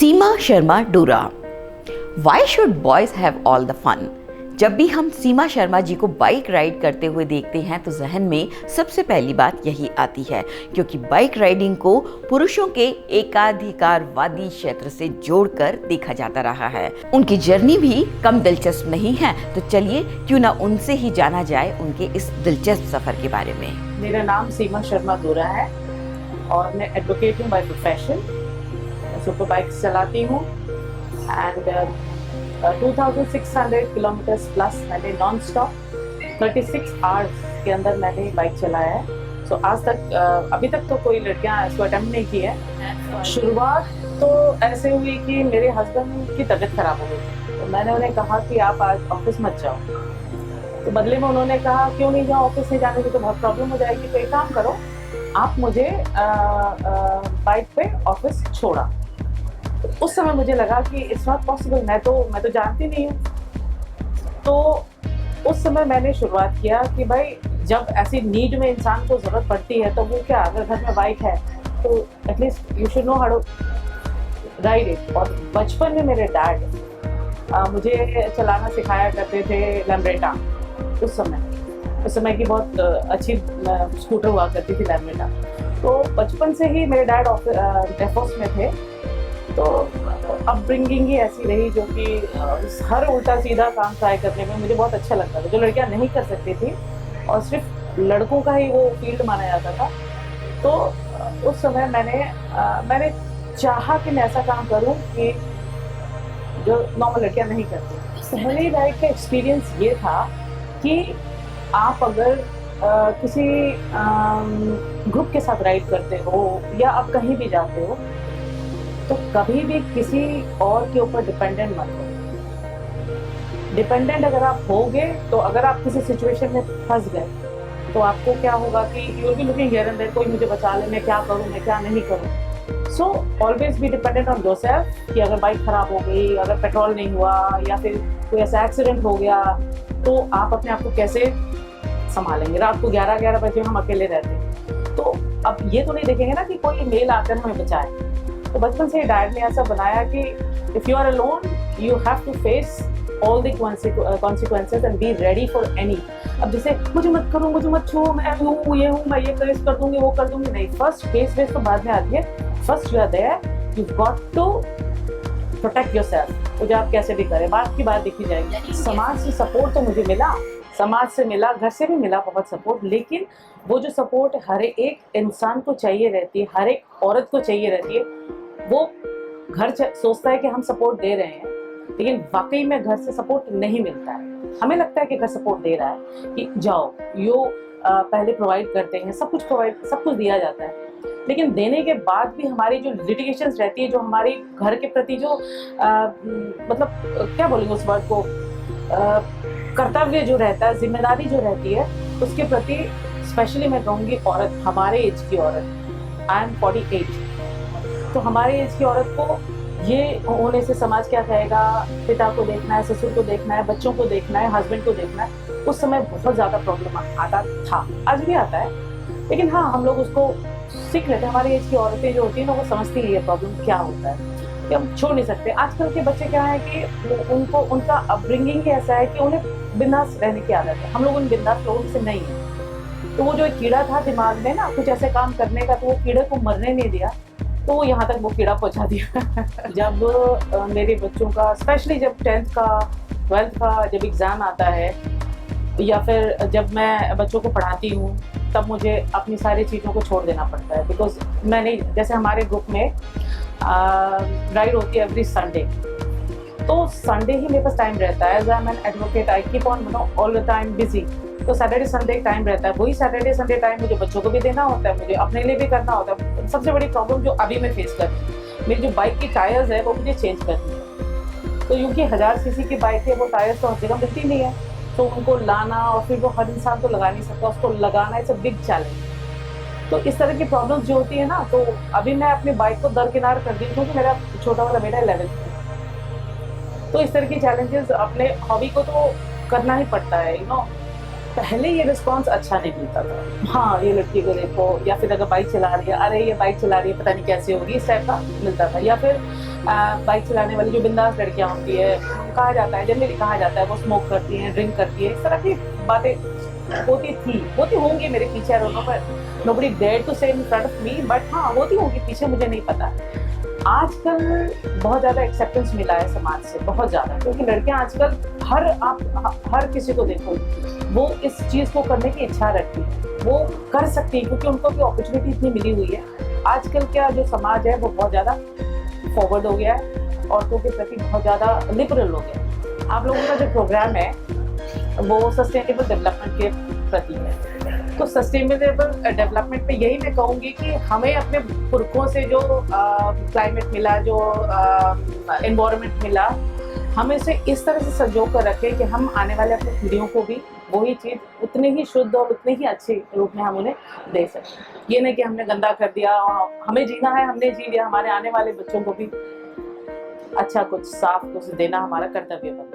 Seema Sharma Dora. Why should boys have all the fun? जब भी हम सीमा शर्मा जी को बाइक राइड करते हुए देखते हैं तो जहन में सबसे पहली बात यही आती है, क्योंकि बाइक राइडिंग को पुरुषों के एकाधिकारवादी क्षेत्र से जोड़कर देखा जाता रहा है। उनकी जर्नी भी कम दिलचस्प नहीं है, तो चलिए क्यों ना उनसे ही जाना जाए उनके इस दिलचस्प सफर के बारे में। मेरा नाम सीमा शर्मा डोरा है और मैं एडवोकेट हूँ बाय प्रोफेशन। सुपर बाइक्स चलाती हूँ एंड 2600 किलोमीटर्स प्लस मैंने नॉन स्टॉप 36 आवर्स के अंदर मैंने बाइक चलाया है। सो आज तक अभी तक तो कोई लड़कियां इसको अटेम्प्ट नहीं की है। शुरुआत तो ऐसे हुई कि मेरे हस्बैंड की तबीयत खराब हो गई, तो मैंने उन्हें कहा कि आप आज ऑफिस मत जाओ। तो बदले में उन्होंने कहा क्यों नहीं जाओ, ऑफिस नहीं जाने की तो बहुत प्रॉब्लम हो जाएगी, तो एक काम करो आप मुझे बाइक पे ऑफिस छोड़ा। तो उस समय मुझे लगा कि इट्स नॉट पॉसिबल, मैं तो जानती नहीं हूँ। तो उस समय मैंने शुरुआत किया कि भाई जब ऐसी नीड में इंसान को ज़रूरत पड़ती है तो वो क्या, अगर घर में बाइक है तो at least you should know how to ride it. और बचपन में मेरे डैड मुझे चलाना सिखाया करते थे लैम्ब्रेटा। उस समय की बहुत अच्छी स्कूटर हुआ करती थी लैम्ब्रेटा। तो बचपन से ही मेरे डैड एयरफोर्स में थे, तो अपब्रिंगिंग ही ऐसी रही जो कि हर उल्टा सीधा काम ट्राई करने में मुझे बहुत अच्छा लगता था, जो लड़कियां नहीं कर सकती थी और सिर्फ लड़कों का ही वो फील्ड माना जाता था। तो उस समय मैंने चाहा कि मैं ऐसा काम करूं कि जो नॉर्मल लड़कियां नहीं करती। पहली राइड का एक्सपीरियंस ये था कि आप अगर किसी ग्रुप के साथ राइड करते हो या आप कहीं भी जाते हो तो कभी भी किसी और के ऊपर डिपेंडेंट मत हो। डिपेंडेंट अगर आप होगे तो अगर आप किसी सिचुएशन में फंस गए तो आपको क्या होगा कि you will be looking here and there, कोई मुझे बचा ले, मैं क्या करूं, मैं क्या नहीं करूं। So always be dependent on yourself कि अगर बाइक खराब हो गई, अगर पेट्रोल नहीं हुआ या फिर कोई ऐसा एक्सीडेंट हो गया तो आप अपने आप को कैसे संभालेंगे। रात को 11-11 बजे हम अकेले रहते हैं, तो अब ये तो नहीं देखेंगे ना कि कोई मेल आकर हमें बचाए। तो बचपन से डैड ने ऐसा बनाया कि if you are alone you have to face all the consequences and be ready for any. अब जैसे मुझे मत करो, मुझे मत छुओ, मैं हूँ ये हूँ, मैं ये कर दूंगी, वो कर दूंगी, नहीं। फर्स्ट फेस तो बाद में आती है। First you are there, you got to protect yourself. तो जो आप कैसे भी करें, बात की बात देखी जाएगी। समाज से सपोर्ट तो मुझे मिला, समाज से मिला, घर से भी मिला बहुत सपोर्ट, लेकिन वो जो सपोर्ट हर एक इंसान को चाहिए रहती है, हर एक औरत को चाहिए रहती है। वो घर सोचता है कि हम सपोर्ट दे रहे हैं, लेकिन वाकई में घर से सपोर्ट नहीं मिलता है। हमें लगता है कि घर सपोर्ट दे रहा है कि जाओ पहले प्रोवाइड करते हैं, सब कुछ दिया जाता है, लेकिन देने के बाद भी हमारी जो लिटिगेशंस रहती है, जो हमारी घर के प्रति जो मतलब क्या बोलेंगे उस वर्ड को, कर्तव्य जो रहता है, जिम्मेदारी जो रहती है, उसके प्रति स्पेशली मैं कहूँगी औरत, हमारे एज की औरत, आई एम 48, तो हमारे एज की औरत को ये होने से समाज क्या कहेगा, पिता को देखना है, ससुर को देखना है, बच्चों को देखना है, हस्बैंड को देखना है। उस समय बहुत ज़्यादा प्रॉब्लम आता था, आज भी आता है, लेकिन हाँ हम लोग उसको सीख लेते हैं। हमारी एज की औरतें जो होती है ना, वो समझती है ये प्रॉब्लम क्या होता है, कि हम छोड़ नहीं सकते। आजकल के बच्चे क्या है कि उनका अपब्रिंगिंग ही ऐसा है कि उन्हें बिंदास रहने की आदत है। हम लोग उन बिंदास लोगों से नहीं है। तो वो जो कीड़ा था दिमाग में ना कुछ ऐसे काम करने का, तो वो कीड़े को मरने नहीं दिया, तो यहाँ तक वो कीड़ा पहुँचा दिया। जब मेरे बच्चों का, स्पेशली जब 10th का 12th का जब एग्ज़ाम आता है, या फिर जब मैं बच्चों को पढ़ाती हूँ, तब मुझे अपनी सारी चीज़ों को छोड़ देना पड़ता है। बिकॉज मैंने, जैसे हमारे ग्रुप में राइड होती है एवरी संडे, तो संडे ही मेरे पास टाइम रहता है। As I am an advocate I keep on all the time busy, तो सैटरडे संडे टाइम रहता है। वही सैटरडे संडे टाइम मुझे बच्चों को भी देना होता है, मुझे अपने लिए भी करना होता है। सबसे बड़ी प्रॉब्लम जो अभी मैं फेस कर रही हूँ, मेरी जो बाइक की टायर्स है वो मुझे चेंज करनी है। तो क्योंकि 1000 सीसी की बाइक है, वो टायर्स तो हर जगह मिलती नहीं है, तो उनको लाना और फिर वो हर इंसान तो लगा नहीं सकता, उसको लगाना इट्स अ बिग चैलेंज। तो इस तरह की प्रॉब्लम्स जो होती है ना, तो अभी मैं अपनी बाइक को दरकिनार कर दी क्योंकि मेरा छोटा वाला बेटा 11th में। तो इस तरह की चैलेंजेस अपने हॉबी को तो करना ही पड़ता है, पहले ये रिस्पांस अच्छा नहीं मिलता था। हाँ, ये लड़की को देखो, या फिर अगर बाइक चला रही है, अरे ये बाइक चला रही है, पता नहीं कैसे होगी, इस टाइप का मिलता था। या फिर बाइक चलाने वाली जो बिंदास लड़कियां होती है, कहा जाता है, जनरली कहा जाता है वो स्मोक करती हैं, ड्रिंक करती है, इस तरह की बातें होती होंगी मेरे पीछे। I don't know, but nobody dare to say in front of me, but हाँ होती होंगी पीछे, मुझे नहीं पता। आजकल बहुत ज़्यादा एक्सेप्टेंस मिला है समाज से, बहुत ज़्यादा, क्योंकि लड़कियां आजकल हर किसी को देखो, वो इस चीज़ को करने की इच्छा रखती है, वो कर सकती है, क्योंकि उनको भी अपॉर्चुनिटी इतनी मिली हुई है। आजकल का जो समाज है वो बहुत ज़्यादा फॉरवर्ड हो गया है, औरतों के प्रति बहुत ज़्यादा लिबरल हो गया है। आप लोगों का जो प्रोग्राम है वो सस्टेनेबल डेवलपमेंट के प्रति है, तो सस्टेनेबल डेवलपमेंट में यही मैं कहूँगी कि हमें अपने पुरखों से जो क्लाइमेट मिला, जो एनवायरनमेंट मिला, हमें इसे इस तरह से संजो कर रखें कि हम आने वाले अपनी पीढ़ियों को भी वही चीज़ उतने ही शुद्ध और उतने ही अच्छे रूप में हम उन्हें दे सकें। ये नहीं कि हमने गंदा कर दिया और हमें जीना है, हमने जी लिया, हमारे आने वाले बच्चों को भी अच्छा कुछ साफ कुछ देना हमारा कर्तव्य बनता है।